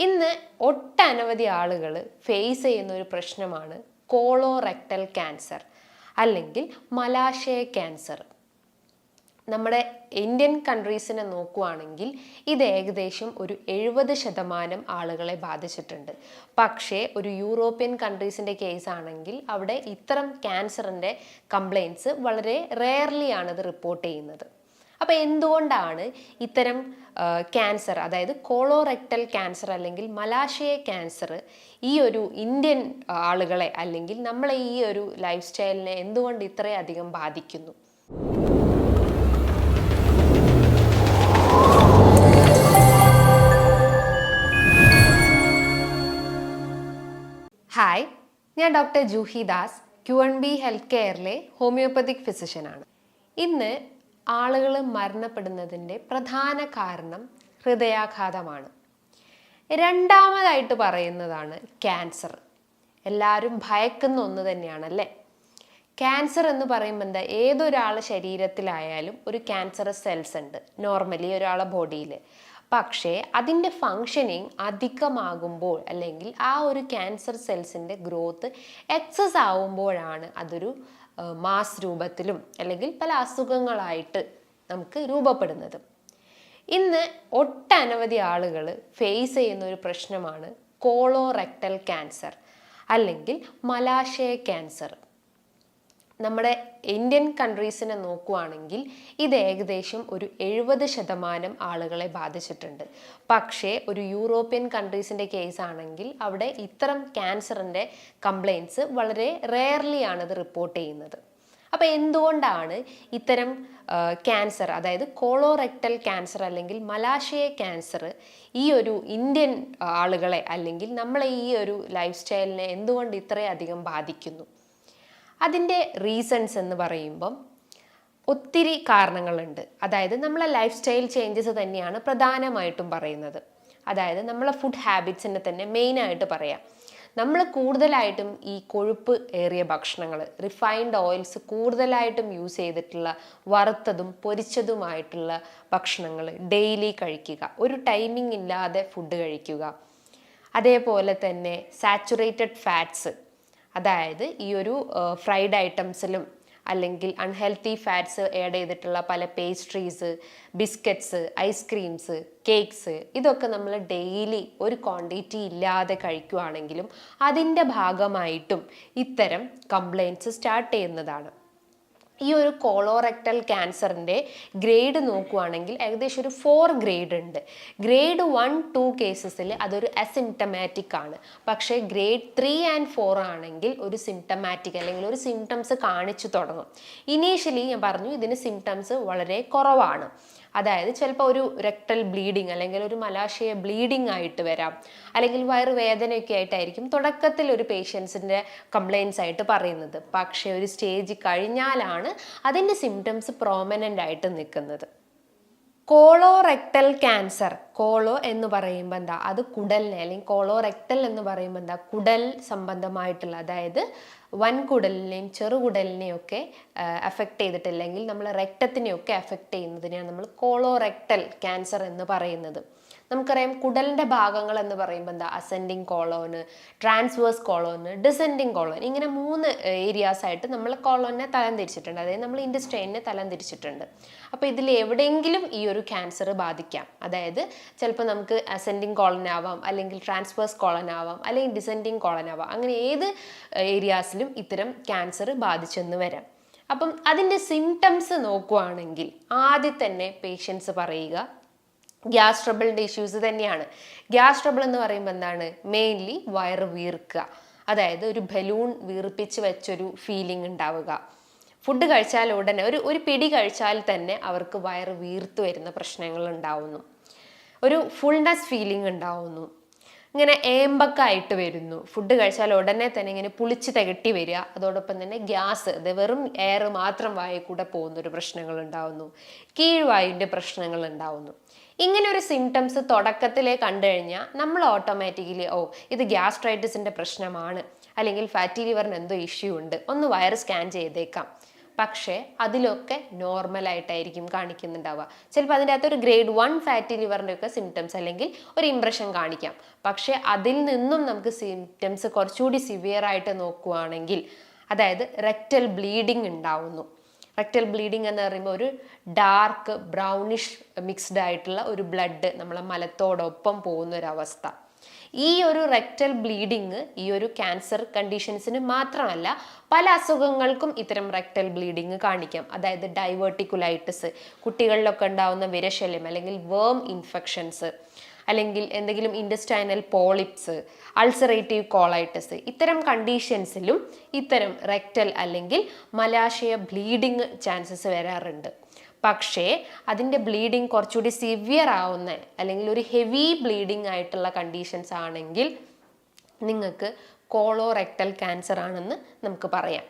ഇന്ന് ഒട്ടനവധി ആളുകൾ ഫേസ് ചെയ്യുന്ന ഒരു പ്രശ്നമാണ് കോളോറെക്ടൽ ക്യാൻസർ അല്ലെങ്കിൽ മലാശയ ക്യാൻസർ. നമ്മുടെ ഇന്ത്യൻ കൺട്രീസിനെ നോക്കുകയാണെങ്കിൽ ഇത് ഏകദേശം ഒരു 70% ആളുകളെ ബാധിച്ചിട്ടുണ്ട്. പക്ഷേ ഒരു യൂറോപ്യൻ കൺട്രീസിൻ്റെ കേസ് ആണെങ്കിൽ അവിടെ ഇത്തരം ക്യാൻസറിൻ്റെ കംപ്ലയിൻറ്റ്സ് വളരെ റെയർലി ആണ് ഇത് റിപ്പോർട്ട് ചെയ്യുന്നത്. അപ്പോൾ എന്തുകൊണ്ടാണ് ഇത്തരം ക്യാൻസർ, അതായത് കോളോറെക്ടൽ ക്യാൻസർ അല്ലെങ്കിൽ മലാശയ ക്യാൻസർ ഈ ഒരു ഇന്ത്യൻ ആളുകളെ അല്ലെങ്കിൽ നമ്മളെ ഈ ഒരു ലൈഫ് സ്റ്റൈലിനെ എന്തുകൊണ്ട് ഇത്രയധികം ബാധിക്കുന്നു? ഹായ്, ഞാൻ doctor Juhi Das, QNB health കെയറിലെ ഹോമിയോപ്പതിക് ഫിസിഷ്യനാണ്. ഇന്ന് ആളുകൾ മരണപ്പെടുന്നതിൻ്റെ പ്രധാന കാരണം ഹൃദയാഘാതമാണ്. രണ്ടാമതായിട്ട് പറയുന്നതാണ് ക്യാൻസർ. എല്ലാവരും ഭയക്കുന്ന ഒന്ന് തന്നെയാണല്ലേ. ക്യാൻസർ എന്ന് പറയുമ്പോൾ എന്താ, ഏതൊരാളുടെ ശരീരത്തിലായാലും ഒരു ക്യാൻസറസ് സെൽസ് ഉണ്ട് നോർമലി ഒരാളുടെ ബോഡിയിൽ. പക്ഷേ അതിൻ്റെ ഫങ്ഷനിങ് അധികമാകുമ്പോൾ അല്ലെങ്കിൽ ആ ഒരു ക്യാൻസർ സെൽസിൻ്റെ ഗ്രോത്ത് എക്സസ് ആവുമ്പോഴാണ് അതൊരു മാസ് രൂപത്തിലും അല്ലെങ്കിൽ പല അസുഖങ്ങളായിട്ട് നമുക്ക് രൂപപ്പെടുന്നത്. ഇന്ന് ഒട്ടനവധി ആളുകൾ ഫേസ് ചെയ്യുന്ന ഒരു പ്രശ്നമാണ് കോളോറെക്ടൽ ക്യാൻസർ അല്ലെങ്കിൽ മലാശയ ക്യാൻസർ. നമ്മുടെ ഇന്ത്യൻ കൺട്രീസിനെ നോക്കുകയാണെങ്കിൽ ഇത് ഏകദേശം ഒരു 70% ആളുകളെ ബാധിച്ചിട്ടുണ്ട്. പക്ഷേ ഒരു യൂറോപ്യൻ കൺട്രീസിൻ്റെ കേസ് ആണെങ്കിൽ അവിടെ ഇത്തരം ക്യാൻസറിൻ്റെ കംപ്ലയിൻറ്റ്സ് വളരെ റെയർലി ആണ് ഇത് റിപ്പോർട്ട് ചെയ്യുന്നത്. അപ്പോൾ എന്തുകൊണ്ടാണ് ഇത്തരം ക്യാൻസർ, അതായത് കോളോറെക്ടൽ ക്യാൻസർ അല്ലെങ്കിൽ മലാശയ ക്യാൻസർ ഈ ഒരു ഇന്ത്യൻ ആളുകളെ അല്ലെങ്കിൽ നമ്മളെ ഈ ഒരു ലൈഫ് സ്റ്റൈലിനെ എന്തുകൊണ്ട് ഇത്രയധികം ബാധിക്കുന്നു? അതിൻ്റെ റീസൺസ് എന്ന് പറയുമ്പം ഒത്തിരി കാരണങ്ങളുണ്ട്. അതായത് നമ്മളെ ലൈഫ് സ്റ്റൈൽ ചേഞ്ചസ് തന്നെയാണ് പ്രധാനമായിട്ടും പറയുന്നത്. അതായത് നമ്മളെ ഫുഡ് ഹാബിറ്റ്സിനെ തന്നെ മെയിനായിട്ട് പറയാം. നമ്മൾ കൂടുതലായിട്ടും ഈ കൊഴുപ്പ് ഏറിയ ഭക്ഷണങ്ങൾ, റിഫൈൻഡ് ഓയിൽസ് കൂടുതലായിട്ടും യൂസ് ചെയ്തിട്ടുള്ള വറുത്തതും പൊരിച്ചതുമായിട്ടുള്ള ഭക്ഷണങ്ങൾ ഡെയിലി കഴിക്കുക, ഒരു ടൈമിംഗ് ഇല്ലാതെ ഫുഡ് കഴിക്കുക. അതേപോലെ തന്നെ സാച്ചുറേറ്റഡ് ഫാറ്റ്സ്, അതായത് ഈ ഒരു ഫ്രൈഡ് ഐറ്റംസിലും അല്ലെങ്കിൽ അൺഹെൽത്തി ഫാറ്റ്സ് ആഡ് ചെയ്തിട്ടുള്ള പല പേസ്ട്രീസ്, ബിസ്ക്കറ്റ്സ്, ഐസ്ക്രീംസ്, കേക്ക്സ്, ഇതൊക്കെ നമ്മൾ ഡെയിലി ഒരു ക്വാണ്ടിറ്റി ഇല്ലാതെ കഴിക്കുകയാണെങ്കിലും അതിൻ്റെ ഭാഗമായിട്ടും ഇത്തരം കംപ്ലയിൻറ്റ്സ് സ്റ്റാർട്ട് ചെയ്യുന്നതാണ്. ഈ ഒരു കോളോറെക്ടൽ ക്യാൻസറിൻ്റെ ഗ്രേഡ് നോക്കുകയാണെങ്കിൽ ഏകദേശം ഒരു 4 ഗ്രേഡ് ഉണ്ട്. ഗ്രേഡ് 1, 2 കേസസിൽ അതൊരു അസിംറ്റമാറ്റിക് ആണ്. പക്ഷേ ഗ്രേഡ് 3 and 4 ആണെങ്കിൽ ഒരു സിംറ്റമാറ്റിക് അല്ലെങ്കിൽ ഒരു സിംറ്റംസ് കാണിച്ചു തുടങ്ങും. ഇനീഷ്യലി ഞാൻ പറഞ്ഞു ഇതിന് സിംറ്റംസ് വളരെ കുറവാണ്. അതായത് ചിലപ്പോൾ ഒരു റെക്ടൽ ബ്ലീഡിങ് അല്ലെങ്കിൽ ഒരു മലാശയ ബ്ലീഡിങ് ആയിട്ട് വരാം, അല്ലെങ്കിൽ വയറുവേദനയൊക്കെ ആയിട്ടായിരിക്കും തുടക്കത്തിൽ ഒരു പേഷ്യൻസിൻ്റെ കംപ്ലയിൻസ് ആയിട്ട് പറയുന്നത്. പക്ഷേ ഒരു സ്റ്റേജ് കഴിഞ്ഞാലാണ് അതിൻ്റെ സിംറ്റംസ് പ്രോമിനൻ്റ് ആയിട്ട് നിൽക്കുന്നത്. കോളോറെക്ടൽ ക്യാൻസർ, കോളോ എന്ന് പറയുമ്പോൾ എന്താ, അത് കുടലിനെ, അല്ലെങ്കിൽ കോളോറെക്ടൽ എന്ന് പറയുമ്പോൾ എന്താ, കുടൽ സംബന്ധമായിട്ടുള്ള, അതായത് വൻകുടലിനെയും ചെറുകുടലിനെയും ഒക്കെ അഫക്റ്റ് ചെയ്തിട്ടില്ലെങ്കിൽ നമ്മളെ രക്തത്തിനെയൊക്കെ അഫക്റ്റ് ചെയ്യുന്നതിനെയാണ് നമ്മൾ കോളോറെക്ടൽ ക്യാൻസർ എന്ന് പറയുന്നത്. നമുക്കറിയാം കുടലിൻ്റെ ഭാഗങ്ങൾ എന്ന് പറയുമ്പോൾ എന്താ, ascending colon, transverse colon, descending colon, ഇങ്ങനെ 3 ഏരിയാസ് ആയിട്ട് നമ്മൾ കോളോനെ തരംതിരിച്ചിട്ടുണ്ട്. അതായത് നമ്മൾ ഇൻറ്റസ്റ്റൈനെ തരംതിരിച്ചിട്ടുണ്ട്. അപ്പോൾ ഇതിൽ എവിടെയെങ്കിലും ഈ ഒരു ക്യാൻസർ ബാധിക്കാം. അതായത് ചിലപ്പോൾ നമുക്ക് അസെൻഡിങ് കോളൻ ആവാം, അല്ലെങ്കിൽ ട്രാൻസ്വേഴ്സ് കോളൻ ആവാം, അല്ലെങ്കിൽ ഡിസെൻഡിങ് കോളൻ ആവാം. അങ്ങനെ ഏത് ഏരിയാസിലും ഇത്തരം ക്യാൻസർ ബാധിച്ചെന്ന് വരാം. അപ്പം അതിൻ്റെ സിംറ്റംസ് നോക്കുകയാണെങ്കിൽ ആദ്യം തന്നെ പേഷ്യൻസ് പറയുക ഗ്യാസ് ട്രബിളിൻ്റെ ഇഷ്യൂസ് തന്നെയാണ്. ഗ്യാസ് ട്രബിൾ എന്ന് പറയുമ്പോൾ എന്താണ്, മെയിൻലി വയറ് വീർക്കുക, അതായത് ഒരു ബലൂൺ വീർപ്പിച്ച് വെച്ചൊരു ഫീലിംഗ് ഉണ്ടാവുക. ഫുഡ് കഴിച്ചാൽ ഉടനെ ഒരു പിടി കഴിച്ചാൽ തന്നെ അവർക്ക് വയറ് വീർത്ത് വരുന്ന പ്രശ്നങ്ങൾ ഉണ്ടാവുന്നു. ഒരു ഫുൾനെസ് ഫീലിംഗ് ഉണ്ടാവുന്നു. ഇങ്ങനെ ഏമ്പക്കായിട്ട് വരുന്നു. ഫുഡ് കഴിച്ചാൽ ഉടനെ തന്നെ ഇങ്ങനെ പുളിച്ച് തികട്ടി വരിക. അതോടൊപ്പം തന്നെ ഗ്യാസ്, അത് വെറും എയർ മാത്രം വായിൽ കൂടെ പോകുന്നൊരു പ്രശ്നങ്ങൾ ഉണ്ടാവുന്നു. കീഴ്വായുവിൻ്റെ പ്രശ്നങ്ങൾ ഉണ്ടാവുന്നു. ഇങ്ങനെ ഒരു സിംറ്റംസ് തുടക്കത്തിലേ കണ്ടു കഴിഞ്ഞാൽ നമ്മൾ ഓട്ടോമാറ്റിക്കലി ഇത് ഗ്യാസ്ട്രൈറ്റിസിൻ്റെ പ്രശ്നമാണ്, അല്ലെങ്കിൽ ഫാറ്റി ലിവറിന് എന്തോ ഇഷ്യൂ ഉണ്ട്, ഒന്ന് വയറ് സ്കാൻ ചെയ്തേക്കാം. പക്ഷേ അതിലൊക്കെ നോർമലായിട്ടായിരിക്കും കാണിക്കുന്നുണ്ടാവുക. ചിലപ്പോൾ അതിൻ്റെ അകത്ത് ഒരു ഗ്രേഡ് 1 ഫാറ്റി ലിവറിൻ്റെ ഒക്കെ സിംറ്റംസ് അല്ലെങ്കിൽ ഒരു ഇംപ്രഷൻ കാണിക്കാം. പക്ഷേ അതിൽ നിന്നും നമുക്ക് സിംറ്റംസ് കുറച്ചുകൂടി സിവിയർ ആയിട്ട് നോക്കുകയാണെങ്കിൽ, അതായത് റെക്ടൽ ബ്ലീഡിങ് ഉണ്ടാവുന്നു. റെക്ടൽ ബ്ലീഡിങ് എന്ന് പറയുമ്പോൾ ഒരു ഡാർക്ക് ബ്രൗണിഷ് മിക്സ്ഡ് ആയിട്ടുള്ള ഒരു ബ്ലഡ് നമ്മളെ മലത്തോടൊപ്പം പോകുന്ന ഒരവസ്ഥ. ഈ ഒരു റെക്ടൽ ബ്ലീഡിങ് ഈ ഒരു ക്യാൻസർ കണ്ടീഷൻസിന് മാത്രമല്ല, പല അസുഖങ്ങൾക്കും ഇത്തരം റെക്ടൽ ബ്ലീഡിങ് കാണിക്കാം. അതായത് ഡൈവേർട്ടിക്കുലൈറ്റിസ്, കുട്ടികളിലൊക്കെ ഉണ്ടാവുന്ന വിരശല്യം അല്ലെങ്കിൽ വേം ഇൻഫെക്ഷൻസ്, അല്ലെങ്കിൽ എന്തെങ്കിലും ഇൻഡസ്റ്റൈനൽ പോളിപ്സ്, അൾസറേറ്റീവ് കോളൈറ്റിസ്, ഇത്തരം കണ്ടീഷൻസിലും ഇത്തരം റെക്ടൽ അല്ലെങ്കിൽ മലാശയ ബ്ലീഡിങ് ചാൻസസ് വരാറുണ്ട്. പക്ഷേ അതിൻ്റെ ബ്ലീഡിങ് കുറച്ചുകൂടി സിവിയർ ആവുന്ന അല്ലെങ്കിൽ ഒരു ഹെവി ബ്ലീഡിങ് ആയിട്ടുള്ള കണ്ടീഷൻസ് ആണെങ്കിൽ നിങ്ങൾക്ക് കോളോറെക്ടൽ ക്യാൻസർ ആണെന്ന് നമുക്ക് പറയാം.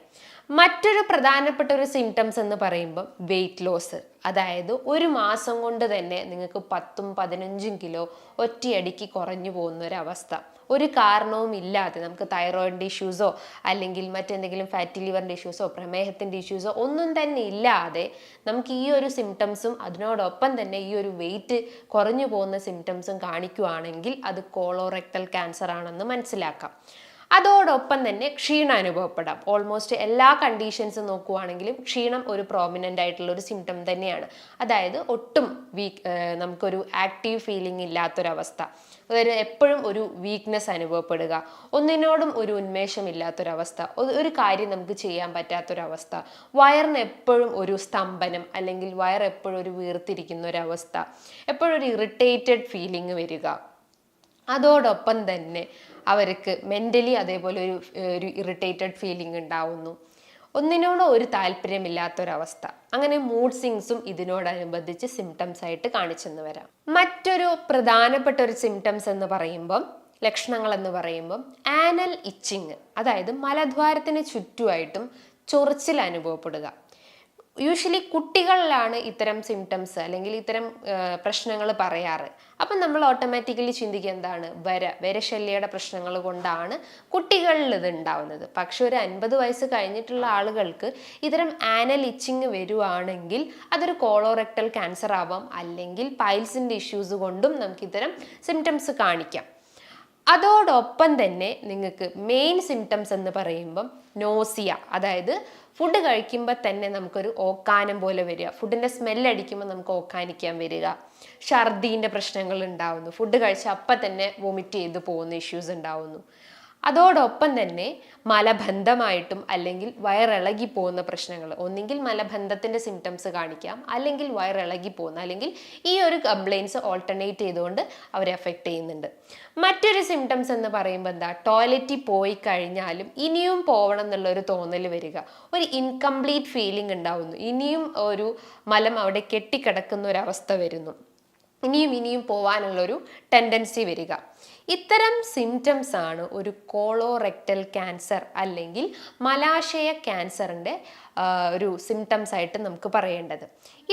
മറ്റൊരു പ്രധാനപ്പെട്ട ഒരു സിംറ്റംസ് എന്ന് പറയുമ്പോൾ വെയിറ്റ് ലോസ്. അതായത് ഒരു മാസം കൊണ്ട് തന്നെ നിങ്ങൾക്ക് 10-15 കിലോ ഒറ്റയടിക്ക് കുറഞ്ഞു പോകുന്ന ഒരവസ്ഥ. ഒരു കാരണവും ഇല്ലാതെ നമുക്ക് തൈറോയിഡിൻ്റെ ഇഷ്യൂസോ അല്ലെങ്കിൽ മറ്റെന്തെങ്കിലും ഫാറ്റി ലിവറിൻ്റെ ഇഷ്യൂസോ പ്രമേഹത്തിൻ്റെ ഇഷ്യൂസോ ഒന്നും തന്നെ ഇല്ലാതെ നമുക്ക് ഈ ഒരു സിംറ്റംസും അതിനോടൊപ്പം തന്നെ ഈ ഒരു വെയിറ്റ് കുറഞ്ഞു പോകുന്ന സിംറ്റംസും കാണിക്കുകയാണെങ്കിൽ അത് കോളോറെക്ടൽ ക്യാൻസർ ആണെന്ന് മനസ്സിലാക്കാം. അതോടൊപ്പം തന്നെ ക്ഷീണം അനുഭവപ്പെടാം. ഓൾമോസ്റ്റ് എല്ലാ കണ്ടീഷൻസും നോക്കുവാണെങ്കിലും ക്ഷീണം ഒരു പ്രോമിനൻ്റ് ആയിട്ടുള്ള ഒരു സിംറ്റം തന്നെയാണ്. അതായത് ഒട്ടും നമുക്കൊരു ആക്റ്റീവ് ഫീലിംഗ് ഇല്ലാത്തൊരവസ്ഥ, അതായത് എപ്പോഴും ഒരു വീക്ക്നെസ് അനുഭവപ്പെടുക, ഒന്നിനോടും ഒരു ഉന്മേഷമില്ലാത്തൊരവസ്ഥ, ഒരു കാര്യം നമുക്ക് ചെയ്യാൻ പറ്റാത്തൊരവസ്ഥ, വയറിന് എപ്പോഴും ഒരു സ്തംഭനം അല്ലെങ്കിൽ വയർ എപ്പോഴും ഒരു വീർത്തിരിക്കുന്ന ഒരവസ്ഥ, എപ്പോഴും ഒരു ഇറിറ്റേറ്റഡ് ഫീലിംഗ് വരിക. അതോടൊപ്പം തന്നെ അവർക്ക് മെൻ്റലി അതേപോലെ ഒരു ഇറിറ്റേറ്റഡ് ഫീലിംഗ് ഉണ്ടാവുന്നു, ഒന്നിനോടോ ഒരു താല്പര്യമില്ലാത്തൊരവസ്ഥ. അങ്ങനെ മൂഡ് സ്വിങ്സും ഇതിനോടനുബന്ധിച്ച് സിംറ്റംസ് ആയിട്ട് കാണിച്ചെന്ന് വരാം. മറ്റൊരു പ്രധാനപ്പെട്ട ഒരു സിംറ്റംസ് എന്ന് പറയുമ്പം, ലക്ഷണങ്ങൾ എന്ന് പറയുമ്പം ആനൽ ഇച്ചിങ്, അതായത് മലദ്വാരത്തിന് ചുറ്റുമായിട്ടും ചൊറിച്ചിൽ അനുഭവപ്പെടുക. യൂഷ്വലി കുട്ടികളിലാണ് ഇത്തരം സിംറ്റംസ് അല്ലെങ്കിൽ ഇത്തരം പ്രശ്നങ്ങൾ പറയാറ്. അപ്പം നമ്മൾ ഓട്ടോമാറ്റിക്കലി ചിന്തിക്കുക എന്താണ്, വിരശല്യയുടെ പ്രശ്നങ്ങൾ കൊണ്ടാണ് കുട്ടികളിൽ ഇത് ഉണ്ടാവുന്നത്. പക്ഷെ ഒരു 50 വയസ്സ് കഴിഞ്ഞിട്ടുള്ള ആളുകൾക്ക് ഇത്തരം ആനൽ ഇച്ചിങ് വരുവാണെങ്കിൽ അതൊരു കോളോറെക്ടൽ ക്യാൻസർ ആവാം, അല്ലെങ്കിൽ പൈൽസിൻ്റെ ഇഷ്യൂസ് കൊണ്ടും നമുക്ക് ഇത്തരം സിംറ്റംസ് കാണിക്കാം. അതോടൊപ്പം തന്നെ നിങ്ങൾക്ക് മെയിൻ സിംറ്റംസ് എന്ന് പറയുമ്പം നോസിയ, അതായത് ഫുഡ് കഴിക്കുമ്പോൾ തന്നെ നമുക്കൊരു ഓക്കാനം പോലെ വരിക, ഫുഡിൻ്റെ സ്മെല്ലടിക്കുമ്പോൾ നമുക്ക് ഓക്കാനിക്കാൻ വരിക, ഛർദീൻ്റെ പ്രശ്നങ്ങൾ ഉണ്ടാവുന്നു, ഫുഡ് കഴിച്ച അപ്പം തന്നെ വൊമിറ്റ് ചെയ്ത് പോകുന്ന ഇഷ്യൂസ് ഉണ്ടാവുന്നു. അതോടൊപ്പം തന്നെ മലബന്ധമായിട്ടും അല്ലെങ്കിൽ വയറിളകി പോകുന്ന പ്രശ്നങ്ങൾ, ഒന്നെങ്കിൽ മലബന്ധത്തിൻ്റെ സിംറ്റംസ് കാണിക്കാം, അല്ലെങ്കിൽ വയറിളകി പോകുന്ന, അല്ലെങ്കിൽ ഈ ഒരു കംപ്ലയിൻസ് ഓൾട്ടർനേറ്റ് ചെയ്തുകൊണ്ട് അവരെ അഫക്റ്റ് ചെയ്യുന്നുണ്ട്. മറ്റൊരു സിംറ്റംസ് എന്ന് പറയുമ്പോൾ എന്താ, ടോയ്ലറ്റിൽ പോയി കഴിഞ്ഞാലും ഇനിയും പോകണം എന്നുള്ളൊരു തോന്നൽ വരിക, ഒരു ഇൻകംപ്ലീറ്റ് ഫീലിംഗ് ഉണ്ടാവുന്നു, ഇനിയും ഒരു മലം അവിടെ കെട്ടിക്കിടക്കുന്ന ഒരവസ്ഥ വരുന്നു, ഇനിയും പോവാനുള്ളൊരു ടെൻഡൻസി വരിക. ഇത്തരം സിംറ്റംസ് ആണ് ഒരു കോളോറെക്ടൽ ക്യാൻസർ അല്ലെങ്കിൽ മലാശയ ക്യാൻസറിൻ്റെ ഒരു സിംറ്റംസ് ആയിട്ട് നമുക്ക് പറയേണ്ടത്.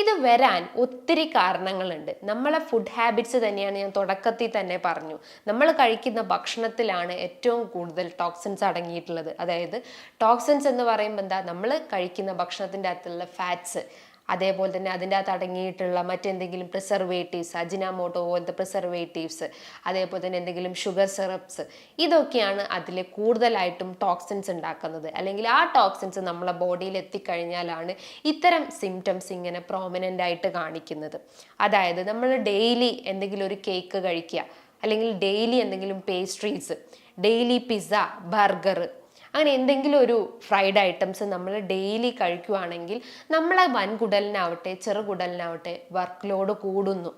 ഇത് വരാൻ ഒത്തിരി കാരണങ്ങളുണ്ട്. നമ്മളെ ഫുഡ് ഹാബിറ്റ്സ് തന്നെയാണ്, ഞാൻ തുടക്കത്തിൽ തന്നെ പറഞ്ഞു. നമ്മൾ കഴിക്കുന്ന ഭക്ഷണത്തിലാണ് ഏറ്റവും കൂടുതൽ ടോക്സിൻസ് അടങ്ങിയിട്ടുള്ളത്. അതായത് ടോക്സിൻസ് എന്ന് പറയുമ്പോൾ എന്താ, നമ്മൾ കഴിക്കുന്ന ഭക്ഷണത്തിൻ്റെ അകത്തുള്ള ഫാറ്റ്സ്, അതേപോലെ തന്നെ അതിൻ്റെ അകത്ത് അടങ്ങിയിട്ടുള്ള മറ്റെന്തെങ്കിലും പ്രിസർവേറ്റീവ്സ്, അജിനാമോട്ടോ പോലത്തെ പ്രിസർവേറ്റീവ്സ്, അതേപോലെ തന്നെ എന്തെങ്കിലും ഷുഗർ സിറപ്സ്, ഇതൊക്കെയാണ് അതിൽ കൂടുതലായിട്ടും ടോക്സിൻസ് ഉണ്ടാക്കുന്നത്. അല്ലെങ്കിൽ ആ ടോക്സിൻസ് നമ്മളെ ബോഡിയിൽ എത്തിക്കഴിഞ്ഞാലാണ് ഇത്തരം സിംറ്റംസ് ഇങ്ങനെ പ്രോമിനൻ്റ് ആയിട്ട് കാണിക്കുന്നത്. അതായത് നമ്മൾ ഡെയിലി എന്തെങ്കിലും ഒരു കേക്ക് കഴിക്കുക, അല്ലെങ്കിൽ ഡെയിലി എന്തെങ്കിലും പേസ്ട്രീസ്, ഡെയിലി പിസ്സ, ബർഗർ, അങ്ങനെ എന്തെങ്കിലും ഒരു ഫ്രൈഡ് ഐറ്റംസ് നമ്മൾ ഡെയിലി കഴിക്കുകയാണെങ്കിൽ നമ്മളെ വൻകുടലിനാവട്ടെ ചെറുകുടലിനാവട്ടെ വർക്ക് ലോഡ് കൂടുന്നു.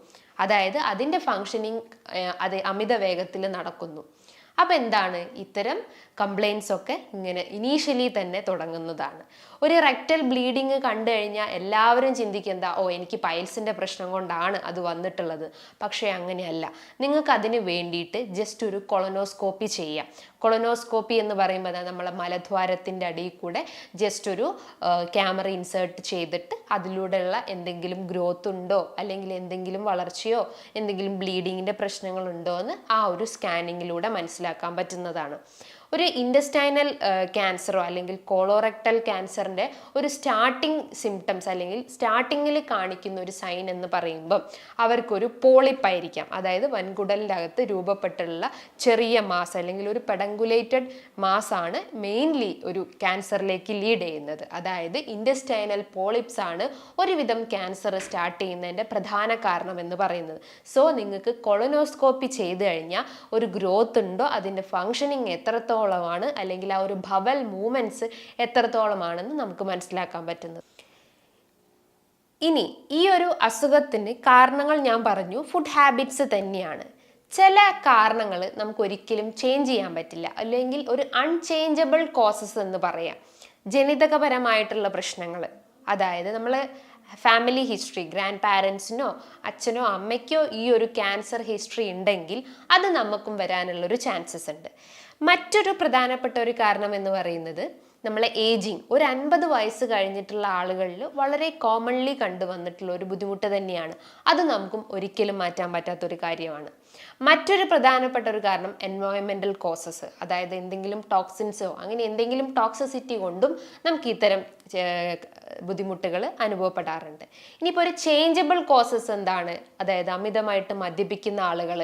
അതായത് അതിൻ്റെ ഫങ്ഷനിങ് അത് അമിത വേഗത്തിൽ നടക്കുന്നു. അപ്പം എന്താണ്, ഇത്തരം കംപ്ലയിൻസ് ഒക്കെ ഇങ്ങനെ ഇനീഷ്യലി തന്നെ തുടങ്ങുന്നതാണ്. ഒരു റെക്ടൽ ബ്ലീഡിങ് കണ്ടു കഴിഞ്ഞാൽ എല്ലാവരും ചിന്തിക്കുക എന്താ, എനിക്ക് പൈൽസിൻ്റെ പ്രശ്നം കൊണ്ടാണ് അത് വന്നിട്ടുള്ളത്. പക്ഷേ അങ്ങനെയല്ല. നിങ്ങൾക്ക് അതിന് വേണ്ടിയിട്ട് ജസ്റ്റ് ഒരു കൊളനോസ്കോപ്പി ചെയ്യാം. കൊളനോസ്കോപ്പി എന്ന് പറയുമ്പോൾ നമ്മളെ മലദ്വാരത്തിൻ്റെ അടിയിൽ കൂടെ ജസ്റ്റ് ഒരു ക്യാമറ ഇൻസേർട്ട് ചെയ്തിട്ട് അതിലൂടെയുള്ള എന്തെങ്കിലും ഗ്രോത്ത് ഉണ്ടോ അല്ലെങ്കിൽ എന്തെങ്കിലും വളർച്ചയോ എന്തെങ്കിലും ബ്ലീഡിങ്ങിൻ്റെ പ്രശ്നങ്ങളുണ്ടോ എന്ന് ആ ഒരു സ്കാനിങ്ങിലൂടെ മനസ്സിലാക്കാൻ പറ്റുന്നതാണ്. ഒരു ഇൻഡസ്റ്റൈനൽ ക്യാൻസറോ അല്ലെങ്കിൽ കോളോറെക്ടൽ ക്യാൻസറിൻ്റെ ഒരു സ്റ്റാർട്ടിംഗ് സിംറ്റംസ് അല്ലെങ്കിൽ സ്റ്റാർട്ടിങ്ങിൽ കാണിക്കുന്ന ഒരു സൈൻ എന്ന് പറയുമ്പോൾ അവർക്കൊരു പോളിപ്പായിരിക്കാം. അതായത് വൻകുടലിൻ്റെ അകത്ത് രൂപപ്പെട്ടുള്ള ചെറിയ മാസ് അല്ലെങ്കിൽ ഒരു പെഡങ്കുലേറ്റഡ് മാസാണ് മെയിൻലി ഒരു ക്യാൻസറിലേക്ക് ലീഡ് ചെയ്യുന്നത്. അതായത് ഇൻഡസ്റ്റൈനൽ പോളിപ്സ് ആണ് ഒരുവിധം ക്യാൻസർ സ്റ്റാർട്ട് ചെയ്യുന്നതിൻ്റെ പ്രധാന കാരണം എന്ന് പറയുന്നത്. സോ നിങ്ങൾക്ക് കൊളനോസ്കോപ്പി ചെയ്ത് കഴിഞ്ഞാൽ ഒരു ഗ്രോത്ത് ഉണ്ടോ, അതിൻ്റെ ഫങ്ഷനിങ് എത്രത്തോളമാണ്, അല്ലെങ്കിൽ ആ ഒരു ബവൽ മൂവ്മെൻറ്റ്സ് എത്രത്തോളമാണെന്ന് നമുക്ക് മനസ്സിലാക്കാൻ പറ്റുന്നത്. ഇനി ഈ ഒരു അസുഖത്തിന് കാരണങ്ങൾ ഞാൻ പറഞ്ഞു, ഫുഡ് ഹാബിറ്റ്സ് തന്നെയാണ്. ചില കാരണങ്ങൾ നമുക്ക് ഒരിക്കലും ചേഞ്ച് ചെയ്യാൻ പറ്റില്ല, അല്ലെങ്കിൽ ഒരു അൺചേഞ്ചബിൾ കോസസ് എന്ന് പറയാം. ജനിതകപരമായിട്ടുള്ള പ്രശ്നങ്ങൾ, അതായത് നമ്മൾ ഫാമിലി ഹിസ്റ്ററി, ഗ്രാൻഡ് പാരൻസിനോ അച്ഛനോ അമ്മയ്ക്കോ ഈ ഒരു ക്യാൻസർ ഹിസ്റ്ററി ഉണ്ടെങ്കിൽ അത് നമുക്കും വരാനുള്ളൊരു ചാൻസസ് ഉണ്ട്. മറ്റൊരു പ്രധാനപ്പെട്ട ഒരു കാരണം എന്ന് പറയുന്നത് നമ്മളെ ഏജിങ്. ഒരു 50 വയസ്സ് കഴിഞ്ഞിട്ടുള്ള ആളുകളിൽ വളരെ കോമൺലി കണ്ടുവന്നിട്ടുള്ള ഒരു ബുദ്ധിമുട്ട് തന്നെയാണ്. അത് നമുക്കും ഒരിക്കലും മാറ്റാൻ പറ്റാത്തൊരു കാര്യമാണ്. മറ്റൊരു പ്രധാനപ്പെട്ട ഒരു കാരണം എൻവയോൺമെന്റൽ കോസസ്, അതായത് എന്തെങ്കിലും ടോക്സിൻസോ അങ്ങനെ എന്തെങ്കിലും ടോക്സിസിറ്റി കൊണ്ടും നമുക്ക് ഇത്തരം ബുദ്ധിമുട്ടുകൾ അനുഭവപ്പെടാറുണ്ട്. ഇനിയിപ്പോൾ ഒരു ചേഞ്ചബിൾ കോസസ് എന്താണ്? അതായത് അമിതമായിട്ട് മദ്യപിക്കുന്ന ആളുകൾ,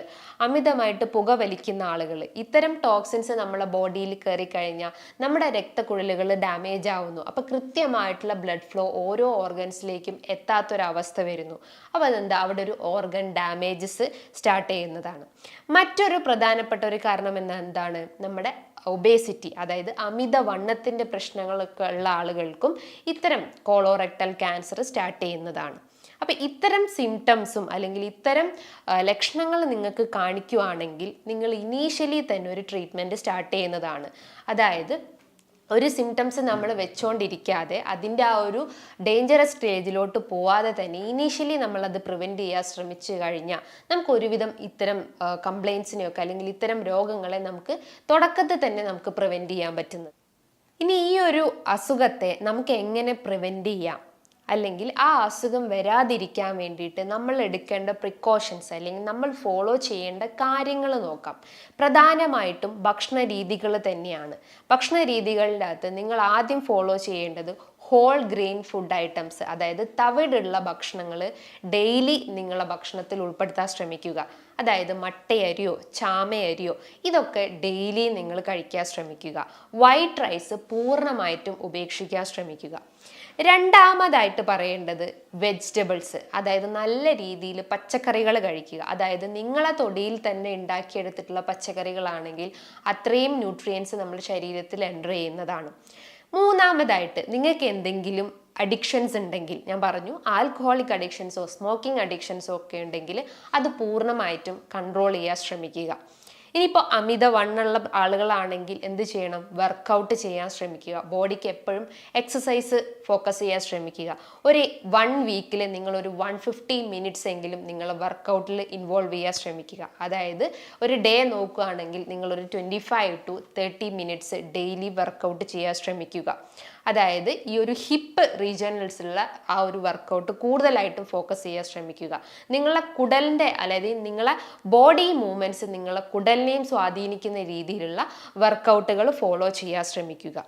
അമിതമായിട്ട് പുകവലിക്കുന്ന ആളുകൾ, ഇത്തരം ടോക്സിൻസ് നമ്മളെ ബോഡിയിൽ കയറി കഴിഞ്ഞാൽ നമ്മുടെ രക്തക്കുഴലുകൾ ഡാമേജ് ആവുന്നു. അപ്പോൾ കൃത്യമായിട്ടുള്ള ബ്ലഡ് ഫ്ലോ ഓരോ ഓർഗൻസിലേക്കും എത്താത്തൊരവസ്ഥ വരുന്നു. അപ്പോൾ അതെന്താ, അവിടെ ഒരു ഓർഗൻ ഡാമേജസ് സ്റ്റാർട്ട് ചെയ്യുന്നതാണ്. മറ്റൊരു പ്രധാനപ്പെട്ട ഒരു കാരണം എന്താണ്, നമ്മുടെ ഒബേസിറ്റി, അതായത് അമിതവണ്ണത്തിൻ്റെ പ്രശ്നങ്ങളൊക്കെ ഉള്ള ആളുകൾക്കും ഇത്തരം കോളോറെക്ടൽ ക്യാൻസർ സ്റ്റാർട്ട് ചെയ്യുന്നതാണ്. അപ്പം ഇത്തരം സിംറ്റംസും അല്ലെങ്കിൽ ഇത്തരം ലക്ഷണങ്ങൾ നിങ്ങൾക്ക് കാണിക്കുകയാണെങ്കിൽ നിങ്ങൾ ഇനീഷ്യലി തന്നെ ഒരു ട്രീറ്റ്മെൻറ്റ് സ്റ്റാർട്ട് ചെയ്യുന്നതാണ്. അതായത് ഒരു സിംറ്റംസ് നമ്മൾ വെച്ചുകൊണ്ടിരിക്കാതെ അതിൻ്റെ ആ ഒരു ഡേഞ്ചറസ് സ്റ്റേജിലോട്ട് പോവാതെ തന്നെ ഇനീഷ്യലി നമ്മളത് പ്രിവെൻറ്റ് ചെയ്യാൻ ശ്രമിച്ചു കഴിഞ്ഞാൽ നമുക്ക് ഒരുവിധം ഇത്തരം കംപ്ലയിൻസിനെയൊക്കെ അല്ലെങ്കിൽ ഇത്തരം രോഗങ്ങളെ നമുക്ക് തുടക്കത്തിൽ തന്നെ നമുക്ക് പ്രിവെൻറ്റ് ചെയ്യാൻ പറ്റുന്നത്. ഇനി ഈ ഒരു അസുഖത്തെ നമുക്ക് എങ്ങനെ പ്രിവെൻറ്റ് ചെയ്യാം, അല്ലെങ്കിൽ ആ അസുഖം വരാതിരിക്കാൻ വേണ്ടിയിട്ട് നമ്മൾ എടുക്കേണ്ട പ്രിക്കോഷൻസ് അല്ലെങ്കിൽ നമ്മൾ ഫോളോ ചെയ്യേണ്ട കാര്യങ്ങൾ നോക്കാം. പ്രധാനമായിട്ടും ഭക്ഷണ രീതികൾ തന്നെയാണ്. ഭക്ഷണ രീതികളുടെ അകത്ത് നിങ്ങൾ ആദ്യം ഫോളോ ചെയ്യേണ്ടത് ഹോൾ ഗ്രെയിൻ ഫുഡ് ഐറ്റംസ്, അതായത് തവിടുള്ള ഭക്ഷണങ്ങൾ ഡെയിലി നിങ്ങളെ ഭക്ഷണത്തിൽ ഉൾപ്പെടുത്താൻ ശ്രമിക്കുക. അതായത് മട്ടയരിയോ ചാമയരിയോ ഇതൊക്കെ ഡെയിലി നിങ്ങൾ കഴിക്കാൻ ശ്രമിക്കുക. വൈറ്റ് റൈസ് പൂർണ്ണമായിട്ടും ഉപേക്ഷിക്കാൻ ശ്രമിക്കുക. രണ്ടാമതായിട്ട് പറയേണ്ടത് വെജിറ്റബിൾസ്, അതായത് നല്ല രീതിയിൽ പച്ചക്കറികൾ കഴിക്കുക. അതായത് നിങ്ങളെ തൊടിയിൽ തന്നെ ഉണ്ടാക്കിയെടുത്തിട്ടുള്ള പച്ചക്കറികളാണെങ്കിൽ അത്രയും ന്യൂട്രിയൻസ് നമ്മുടെ ശരീരത്തിൽ എൻ്റർ ചെയ്യുന്നതാണ്. മൂന്നാമതായിട്ട് നിങ്ങൾക്ക് എന്തെങ്കിലും അഡിക്ഷൻസ് ഉണ്ടെങ്കിൽ, ഞാൻ പറഞ്ഞു ആൽക്കഹോളിക് അഡിക്ഷൻസോ സ്മോക്കിംഗ് അഡിക്ഷൻസോ ഒക്കെ ഉണ്ടെങ്കിൽ അത് പൂർണ്ണമായിട്ടും കൺട്രോൾ ചെയ്യാൻ ശ്രമിക്കുക. ഇനിയിപ്പോൾ അമിതവണ്ണമുള്ള ആളുകളാണെങ്കിൽ എന്ത് ചെയ്യണം, വർക്കൗട്ട് ചെയ്യാൻ ശ്രമിക്കുക. ബോഡിക്ക് എപ്പോഴും എക്സസൈസ് ഫോക്കസ് ചെയ്യാൻ ശ്രമിക്കുക. ഒരു 1 വീക്കിൽ നിങ്ങളൊരു 150 മിനിറ്റ്സ് എങ്കിലും നിങ്ങൾ വർക്കൗട്ടിൽ ഇൻവോൾവ് ചെയ്യാൻ ശ്രമിക്കുക. അതായത് ഒരു ഡേ നോക്കുകയാണെങ്കിൽ നിങ്ങളൊരു 25 to 30 മിനിറ്റ്സ് ഡെയിലി വർക്കൗട്ട് ചെയ്യാൻ ശ്രമിക്കുക. അതായത് ഈ ഒരു ഹിപ്പ് റീജിയനിൽസുള്ള ആ ഒരു വർക്കൗട്ട് കൂടുതലായിട്ടും ഫോക്കസ് ചെയ്യാൻ ശ്രമിക്കുക. നിങ്ങളെ കുടലിൻ്റെ അതായത് നിങ്ങളെ ബോഡി മൂവ്മെൻറ്റ്സ് നിങ്ങളെ കുടലിനെയും സ്വാധീനിക്കുന്ന രീതിയിലുള്ള വർക്കൗട്ടുകൾ ഫോളോ ചെയ്യാൻ ശ്രമിക്കുക.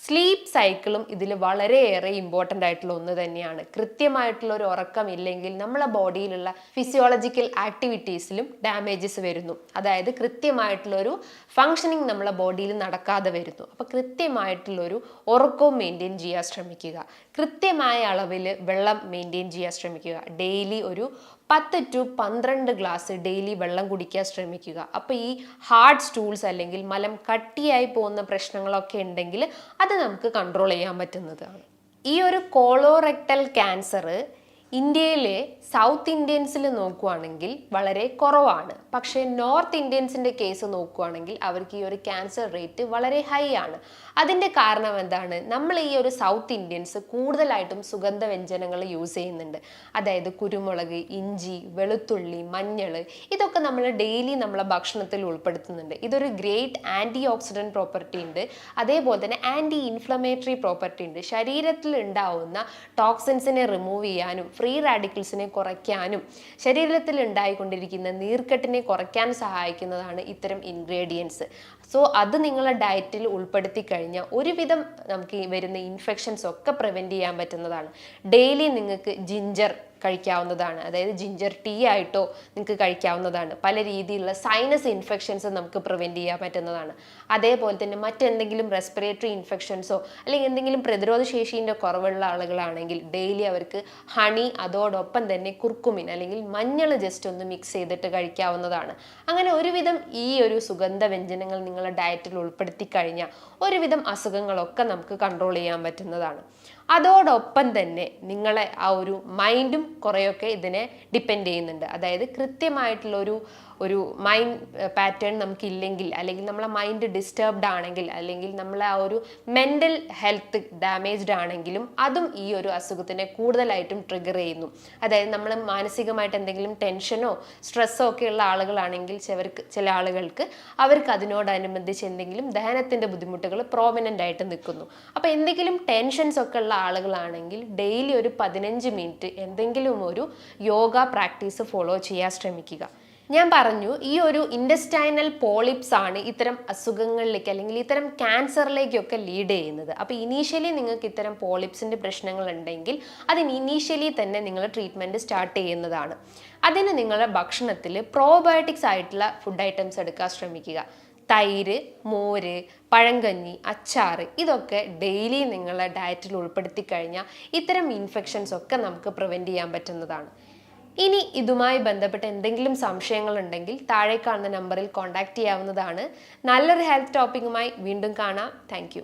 സ്ലീപ്പ് സൈക്കിളും ഇതിൽ വളരെയേറെ ഇമ്പോർട്ടൻ്റ് ആയിട്ടുള്ള ഒന്ന് തന്നെയാണ്. കൃത്യമായിട്ടുള്ള ഒരു ഉറക്കം ഇല്ലെങ്കിൽ നമ്മളെ ബോഡിയിലുള്ള ഫിസിയോളജിക്കൽ ആക്ടിവിറ്റീസിലും ഡാമേജസ് വരുന്നു. അതായത് കൃത്യമായിട്ടുള്ളൊരു ഫങ്ഷനിങ് നമ്മളെ ബോഡിയിൽ നടക്കാതെ വരുന്നു. അപ്പോൾ കൃത്യമായിട്ടുള്ളൊരു ഉറക്കവും മെയിൻറ്റെയിൻ ചെയ്യാൻ ശ്രമിക്കുക. കൃത്യമായ അളവിൽ വെള്ളം മെയിൻറ്റെയിൻ ചെയ്യാൻ ശ്രമിക്കുക. ഡെയിലി ഒരു 10 to 12 ഗ്ലാസ് ഡെയിലി വെള്ളം കുടിക്കാൻ ശ്രമിക്കുക. അപ്പോൾ ഈ ഹാർഡ് സ്റ്റൂൾസ് അല്ലെങ്കിൽ മലം കട്ടിയായി പോകുന്ന പ്രശ്നങ്ങളൊക്കെ ഉണ്ടെങ്കിൽ അത് നമുക്ക് കൺട്രോൾ ചെയ്യാൻ പറ്റുന്നതാണ്. ഈ ഒരു കോളോറെക്ടൽ ക്യാൻസർ ഇന്ത്യയിലെ സൗത്ത് ഇന്ത്യൻസിൽ നോക്കുകയാണെങ്കിൽ വളരെ കുറവാണ്. പക്ഷേ നോർത്ത് ഇന്ത്യൻസിൻ്റെ കേസ് നോക്കുകയാണെങ്കിൽ അവർക്ക് ഈ ഒരു ക്യാൻസർ റേറ്റ് വളരെ ഹൈ ആണ്. അതിൻ്റെ കാരണം എന്താണ്? നമ്മൾ ഈ ഒരു സൗത്ത് ഇന്ത്യൻസ് കൂടുതലായിട്ടും സുഗന്ധവ്യഞ്ജനങ്ങൾ യൂസ് ചെയ്യുന്നുണ്ട്. അതായത് കുരുമുളക്, ഇഞ്ചി, വെളുത്തുള്ളി, മഞ്ഞൾ ഇതൊക്കെ നമ്മൾ ഡെയിലി നമ്മളെ ഭക്ഷണത്തിൽ ഉൾപ്പെടുത്തുന്നുണ്ട്. ഇതൊരു ഗ്രേറ്റ് ആൻറ്റി ഓക്സിഡൻറ്റ് പ്രോപ്പർട്ടി ഉണ്ട്. അതേപോലെ തന്നെ ആൻറ്റി ഇൻഫ്ലമേറ്ററി പ്രോപ്പർട്ടി ഉണ്ട്. ശരീരത്തിൽ ഉണ്ടാവുന്ന ടോക്സിൻസിനെ റിമൂവ് ചെയ്യാനും ഫ്രീ റാഡിക്കൽസിനെ കുറയ്ക്കാനും ശരീരത്തിൽ ഉണ്ടായിക്കൊണ്ടിരിക്കുന്ന നീർക്കെട്ടിനെ കുറയ്ക്കാൻ സഹായിക്കുന്നതാണ് ഇത്തരം ഇൻഗ്രീഡിയൻസ്. സോ അത് നിങ്ങളുടെ ഡയറ്റിൽ ഉൾപ്പെടുത്തി കഴിഞ്ഞാൽ ഒരുവിധം നമുക്ക് ഈ വരുന്ന ഇൻഫെക്ഷൻസ് ഒക്കെ പ്രിവെൻറ്റ് ചെയ്യാൻ പറ്റുന്നതാണ്. ഡെയിലി നിങ്ങൾക്ക് ജിഞ്ചർ കഴിക്കാവുന്നതാണ്, അതായത് ജിഞ്ചർ ടീ ആയിട്ടോ നിങ്ങൾക്ക് കഴിക്കാവുന്നതാണ്. പല രീതിയിലുള്ള സൈനസ് ഇൻഫെക്ഷൻസ് നമുക്ക് പ്രിവെൻറ്റ് ചെയ്യാൻ പറ്റുന്നതാണ്. അതേപോലെ തന്നെ മറ്റെന്തെങ്കിലും റെസ്പിറേറ്ററി ഇൻഫെക്ഷൻസോ അല്ലെങ്കിൽ എന്തെങ്കിലും പ്രതിരോധ ശേഷീൻ്റെ കുറവുള്ള ആളുകളാണെങ്കിൽ ഡെയിലി അവർക്ക് ഹണി അതോടൊപ്പം തന്നെ കുർക്കുമിൻ അല്ലെങ്കിൽ മഞ്ഞൾ ജസ്റ്റ് ഒന്ന് മിക്സ് ചെയ്തിട്ട് കഴിക്കാവുന്നതാണ്. അങ്ങനെ ഒരുവിധം ഈ ഒരു സുഗന്ധ വ്യഞ്ജനങ്ങൾ നിങ്ങളുടെ ഡയറ്റിൽ ഉൾപ്പെടുത്തി കഴിഞ്ഞാൽ ഒരുവിധം അസുഖങ്ങളൊക്കെ നമുക്ക് കൺട്രോൾ ചെയ്യാൻ പറ്റുന്നതാണ്. അതോടൊപ്പം തന്നെ നിങ്ങളെ ആ ഒരു മൈൻഡും കുറേയൊക്കെ ഇതിനെ ഡിപ്പെൻഡ് ചെയ്യുന്നുണ്ട്. അതായത് കൃത്യമായിട്ടുള്ള ഒരു മൈൻഡ് പാറ്റേൺ നമുക്കില്ലെങ്കിൽ, അല്ലെങ്കിൽ നമ്മളെ മൈൻഡ് ഡിസ്റ്റർബ്ഡ് ആണെങ്കിൽ, അല്ലെങ്കിൽ നമ്മളെ ആ ഒരു മെൻ്റൽ ഹെൽത്ത് ഡാമേജ്ഡ് ആണെങ്കിലും അതും ഈ ഒരു അസുഖത്തിനെ കൂടുതലായിട്ടും ട്രിഗർ ചെയ്യുന്നു. അതായത് നമ്മൾ മാനസികമായിട്ട് എന്തെങ്കിലും ടെൻഷനോ സ്ട്രെസ്സോ ഒക്കെ ഉള്ള ആളുകളാണെങ്കിൽ ചില ആളുകൾക്ക് അവർക്ക് അതിനോടനുബന്ധിച്ച് എന്തെങ്കിലും ദഹനത്തിൻ്റെ ബുദ്ധിമുട്ടുകൾ പ്രോമിനൻ്റ് ആയിട്ട് നിൽക്കുന്നു. അപ്പോൾ എന്തെങ്കിലും ടെൻഷൻസ് ഒക്കെ ഉള്ള ആളുകളാണെങ്കിൽ ഡെയിലി ഒരു 15 മിനിറ്റ് എന്തെങ്കിലും ഒരു യോഗ പ്രാക്ടീസ് ഫോളോ ചെയ്യാൻ ശ്രമിക്കുക. ഞാൻ പറഞ്ഞു ഈ ഒരു ഇൻഡസ്റ്റൈനൽ പോളിപ്സ് ആണ് ഇത്തരം അസുഖങ്ങളിലേക്ക് അല്ലെങ്കിൽ ഇത്തരം ക്യാൻസറിലേക്കൊക്കെ ലീഡ് ചെയ്യുന്നത്. അപ്പോൾ ഇനീഷ്യലി നിങ്ങൾക്ക് ഇത്തരം പോളിപ്സിൻ്റെ പ്രശ്നങ്ങൾ ഉണ്ടെങ്കിൽ അതിന് ഇനീഷ്യലി തന്നെ നിങ്ങൾ ട്രീറ്റ്മെൻറ്റ് സ്റ്റാർട്ട് ചെയ്യുന്നതാണ്. അതിന് നിങ്ങളുടെ ഭക്ഷണത്തിൽ പ്രോബയോട്ടിക്സ് ആയിട്ടുള്ള ഫുഡ് ഐറ്റംസ് എടുക്കാൻ ശ്രമിക്കുക. തൈര്, മോര്, പഴങ്കഞ്ഞി, അച്ചാറ് ഇതൊക്കെ ഡെയിലി നിങ്ങളുടെ ഡയറ്റിൽ ഉൾപ്പെടുത്തി കഴിഞ്ഞാൽ ഇത്തരം ഇൻഫെക്ഷൻസ് ഒക്കെ നമുക്ക് പ്രിവെൻറ്റ് ചെയ്യാൻ പറ്റുന്നതാണ്. ഇനി ഇതുമായി ബന്ധപ്പെട്ട എന്തെങ്കിലും സംശയങ്ങളുണ്ടെങ്കിൽ താഴെ കാണുന്ന നമ്പറിൽ കോൺടാക്റ്റ് ചെയ്യാവുന്നതാണ്. നല്ലൊരു ഹെൽത്ത് ടോപ്പിക്കുമായി വീണ്ടും കാണാം. താങ്ക്